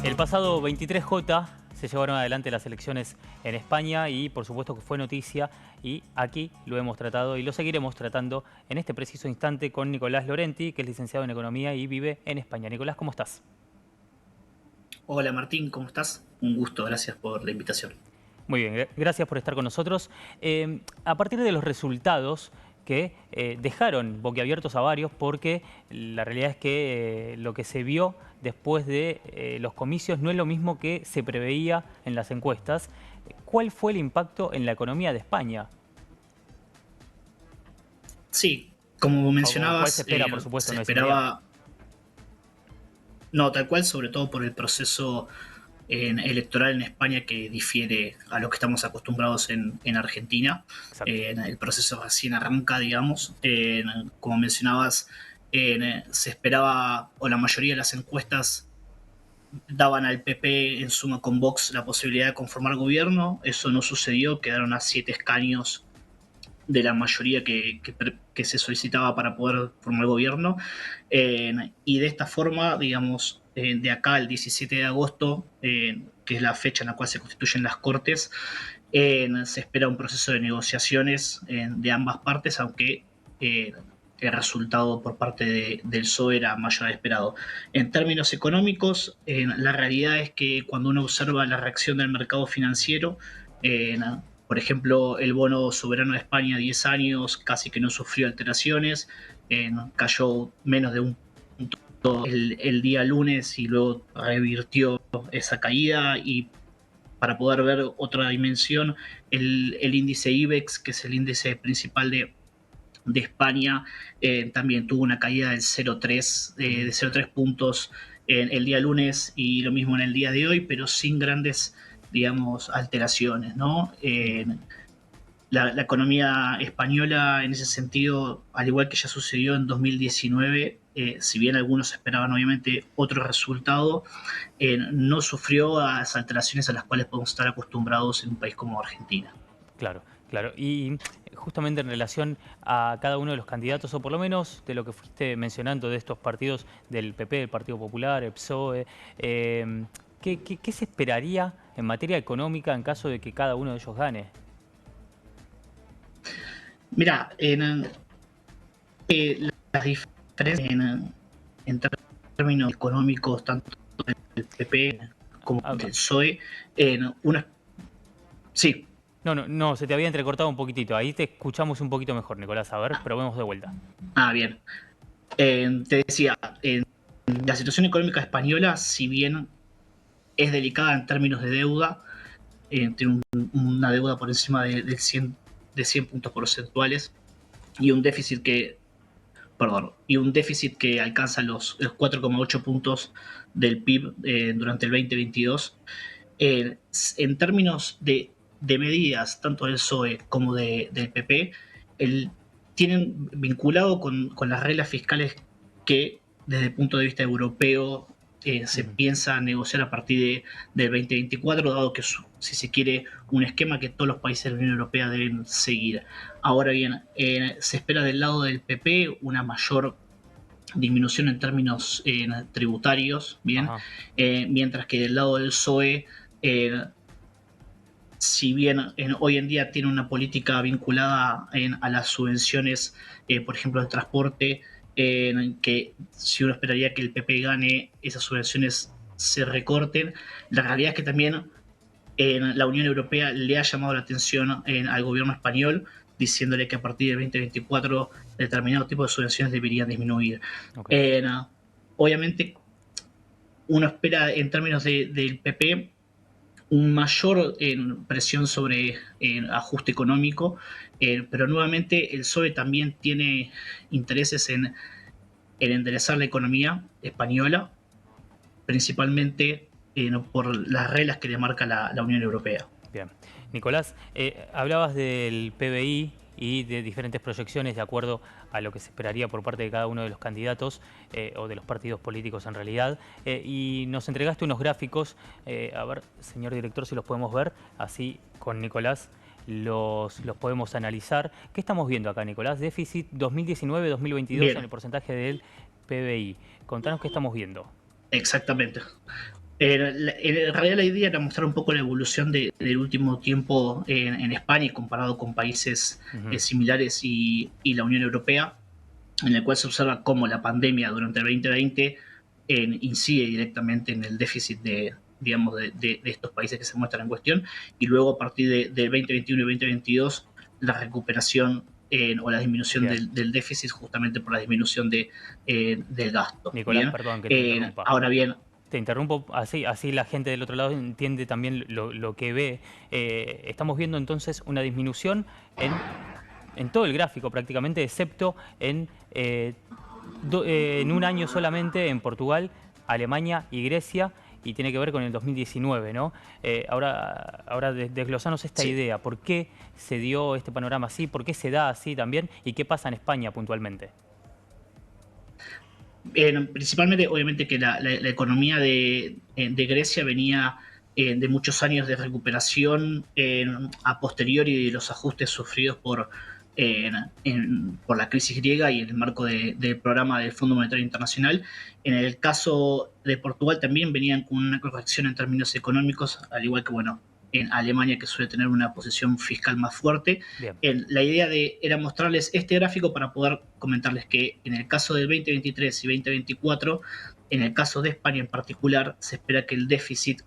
El pasado 23J se llevaron adelante las elecciones en España y por supuesto que fue noticia y aquí lo hemos tratado y lo seguiremos tratando en este preciso instante con Nicolás Lorenti, que es licenciado en Economía y vive en España. Nicolás, ¿cómo estás? Hola Martín, ¿cómo estás? Un gusto, gracias por la invitación. Muy bien, gracias por estar con nosotros. A partir de los resultados que dejaron boquiabiertos a varios, porque la realidad es que lo que se vio después de los comicios no es lo mismo que se preveía en las encuestas. ¿Cuál fue el impacto en la economía de España? Sí, como O cuál se mencionabas, espera, por supuesto, se no es inmediato. esperaba, no tal cual, sobre todo por el proceso electoral en España que difiere a lo que estamos acostumbrados en Argentina. Exacto. El proceso recién arranca, digamos. Como mencionabas, se esperaba, o la mayoría de las encuestas daban al PP en suma con Vox la posibilidad de conformar gobierno. Eso no sucedió, quedaron a 7 escaños de la mayoría que se solicitaba para poder formar gobierno. Y de esta forma, digamos, de acá al 17 de agosto, que es la fecha en la cual se constituyen las Cortes, se espera un proceso de negociaciones de ambas partes, aunque el resultado por parte del PSOE era mayor al esperado. En términos económicos, la realidad es que cuando uno observa la reacción del mercado financiero, eh, por ejemplo, el bono soberano de España, 10 años, casi que no sufrió alteraciones, cayó menos de un punto el día lunes y luego revirtió esa caída. Y para poder ver otra dimensión, el índice IBEX, que es el índice principal de España, también tuvo una caída del 0,3, de 0,3 puntos en el día lunes y lo mismo en el día de hoy, pero sin grandes, digamos, alteraciones, ¿no? La economía española en ese sentido, al igual que ya sucedió en 2019, si bien algunos esperaban obviamente otro resultado, no sufrió las alteraciones a las cuales podemos estar acostumbrados en un país como Argentina. Claro, claro. Y justamente en relación a cada uno de los candidatos, o por lo menos de lo que fuiste mencionando de estos partidos del PP, el Partido Popular, el PSOE, ¿qué se esperaría en materia económica en caso de que cada uno de ellos gane? Mira, las diferencias en términos económicos, tanto del PP como Ah, del PSOE, una, sí, no, no, no, se te había entrecortado un poquitito. Ahí te escuchamos un poquito mejor, Nicolás. A ver, probemos de vuelta. bien. Te decía, la situación económica española, si bien es delicada en términos de deuda, tiene una deuda por encima de 100 puntos porcentuales y un déficit que, perdón, y un déficit que alcanza los 4,8 puntos del PIB durante el 2022. En términos de medidas, tanto del PSOE como del PP, el, tienen vinculado con las reglas fiscales que desde el punto de vista europeo se Ujú. piensa negociar a partir del 2024, dado que es, si se quiere, un esquema que todos los países de la Unión Europea deben seguir. Ahora bien, se espera del lado del PP una mayor disminución en términos tributarios, bien, Ajá. mientras que del lado del PSOE, eh, si bien hoy en día tiene una política vinculada a las subvenciones, por ejemplo, del transporte, que si uno esperaría que el PP gane, esas subvenciones se recorten, la realidad es que también la Unión Europea le ha llamado la atención al gobierno español, diciéndole que a partir del 2024 determinado tipo de subvenciones deberían disminuir. Ok. Eh, Obviamente, uno espera en términos del PP un mayor presión sobre ajuste económico, pero nuevamente el PSOE también tiene intereses en enderezar la economía española, principalmente por las reglas que le marca la Unión Europea. Bien. Nicolás, hablabas del PBI y de diferentes proyecciones de acuerdo a lo que se esperaría por parte de cada uno de los candidatos o de los partidos políticos en realidad. Y nos entregaste unos gráficos, a ver, señor director, si los podemos ver, así con Nicolás los podemos analizar. ¿Qué estamos viendo acá, Nicolás? Déficit 2019-2022 en Bien, el porcentaje del PBI. Contanos qué estamos viendo. exactamente. En realidad la idea era mostrar un poco la evolución del último tiempo en España y comparado con países Ujú. similares y la Unión Europea, en el cual se observa cómo la pandemia durante el 2020 incide directamente en el déficit digamos, de estos países que se muestran en cuestión, y luego a partir del 2021 y 2022 la recuperación o la disminución Bien. del déficit justamente por la disminución del gasto. Nicolás, Bien, perdón que te interrumpa. ahora bien, Te interrumpo, así la gente del otro lado entiende también lo que ve. Estamos viendo entonces una disminución en todo el gráfico prácticamente, excepto en un año solamente en Portugal, Alemania y Grecia, y tiene que ver con el 2019, ¿no? Ahora desglosanos esta sí. idea, ¿por qué se dio este panorama así? ¿Por qué se da así también? ¿Y qué pasa en España puntualmente? Principalmente, obviamente, que la economía de Grecia venía de muchos años de recuperación a posteriori de los ajustes sufridos por la crisis griega y en el marco del programa del Fondo Monetario Internacional. En el caso de Portugal también venían con una corrección en términos económicos, al igual que, bueno, en Alemania, que suele tener una posición fiscal más fuerte. Bien, La idea era mostrarles este gráfico para poder comentarles que en el caso del 2023 y 2024, en el caso de España en particular, se espera que el déficit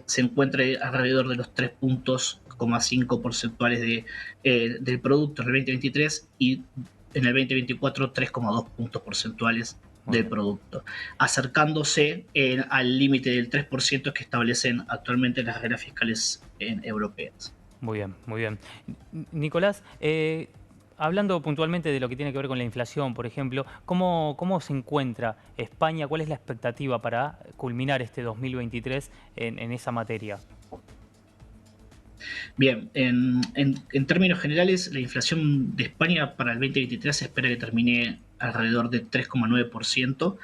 se encuentre alrededor de los 3,5 puntos porcentuales del producto en el 2023 y en el 2024 3,2 puntos porcentuales muy del bien. producto, acercándose al límite del 3% que establecen actualmente las reglas fiscales europeas. Muy bien, muy bien. Nicolás, hablando puntualmente de lo que tiene que ver con la inflación, por ejemplo, ¿cómo se encuentra España? ¿Cuál es la expectativa para culminar este 2023 en esa materia? Bien, en términos generales, la inflación de España para el 2023 se espera que termine alrededor de 3,9%.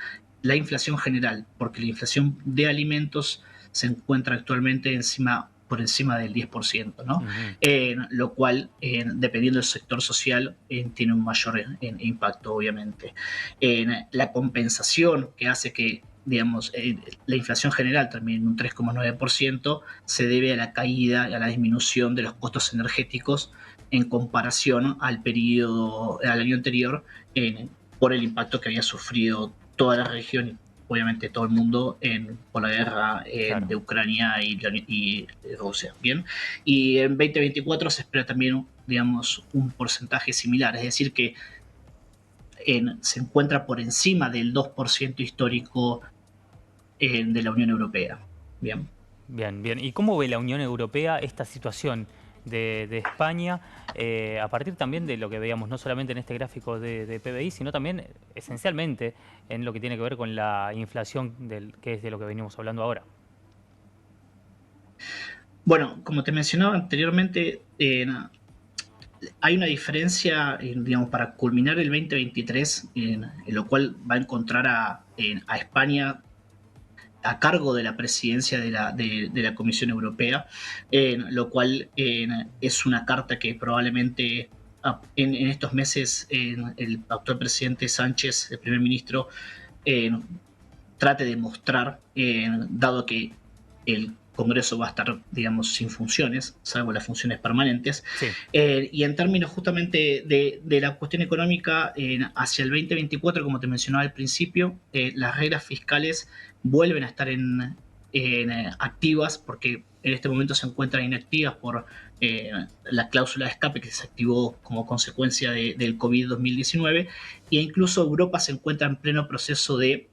La inflación general, porque la inflación de alimentos se encuentra actualmente por encima del 10%, ¿no? Ujú. Lo cual, dependiendo del sector social, tiene un mayor impacto, obviamente. La compensación que hace que, digamos, la inflación general termine en un 3,9% se debe a la caída, a la disminución de los costos energéticos en comparación al año anterior, por el impacto que había sufrido toda la región y obviamente todo el mundo por la guerra Claro. de Ucrania y Rusia. Bien, y en 2024 se espera también, digamos, un porcentaje similar, es decir, que se encuentra por encima del 2% histórico de la Unión Europea. Bien. Bien, bien. ¿Y cómo ve la Unión Europea esta situación de España, a partir también de lo que veíamos, no solamente en este gráfico de PBI, sino también esencialmente en lo que tiene que ver con la inflación, que es de lo que venimos hablando ahora? Bueno, como te mencionaba anteriormente, hay una diferencia, digamos, para culminar el 2023, en lo cual va a encontrar a España a cargo de la presidencia de la Comisión Europea, lo cual es una carta que probablemente en estos meses el actual presidente Sánchez, el primer ministro, eh, trate de mostrar, dado que el Congreso va a estar, digamos, sin funciones, salvo las funciones permanentes. Sí, Y en términos justamente de la cuestión económica, hacia el 2024, como te mencionaba al principio, las reglas fiscales vuelven a estar activas porque en este momento se encuentran inactivas por la cláusula de escape que se activó como consecuencia del COVID-2019 e incluso Europa se encuentra en pleno proceso de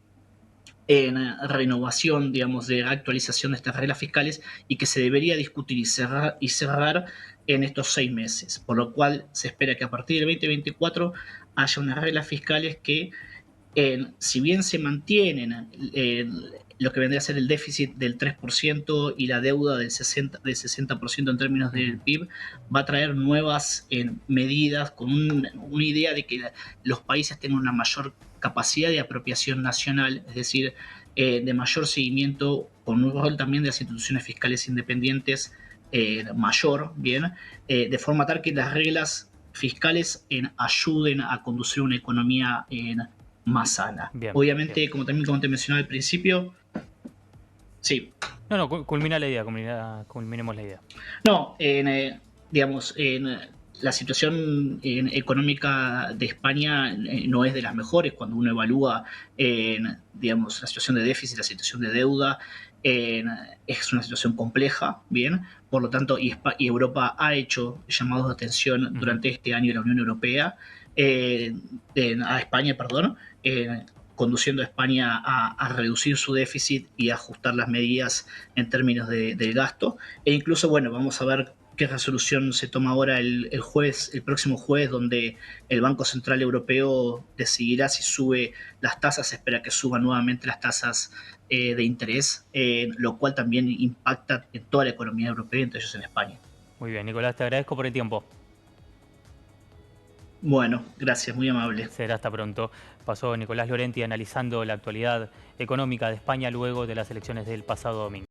renovación, digamos, de actualización de estas reglas fiscales y que se debería discutir y cerrar en estos 6 meses. Por lo cual se espera que a partir del 2024 haya unas reglas fiscales que, si bien se mantienen lo que vendría a ser el déficit del 3% y la deuda del 60% en términos del ujú, PIB, va a traer nuevas medidas con una idea de que los países tengan una mayor capacidad de apropiación nacional, es decir, de mayor seguimiento, con un rol también de las instituciones fiscales independientes mayor, bien, de forma tal que las reglas fiscales ayuden a conducir una economía más sana. bien, bien. Obviamente, como también como te mencionaba al principio, Sí. No, no, culmina la idea, culminemos la idea. No, digamos, la situación económica de España no es de las mejores cuando uno evalúa, digamos, la situación de déficit, la situación de deuda. eh, es una situación compleja, bien. Por lo tanto, y Europa ha hecho llamados de atención Ujú. durante este año de la Unión Europea, eh, a España, perdón, conduciendo a España a reducir su déficit y a ajustar las medidas en términos del gasto. E incluso, bueno, vamos a ver qué resolución se toma ahora el próximo jueves, donde el Banco Central Europeo decidirá si sube las tasas, se espera que suban nuevamente las tasas de interés, lo cual también impacta en toda la economía europea, entre ellos en España. Muy bien, Nicolás, te agradezco por el tiempo. Bueno, gracias, muy amable. Será hasta pronto. Pasó Nicolás Lorenti analizando la actualidad económica de España luego de las elecciones del pasado domingo.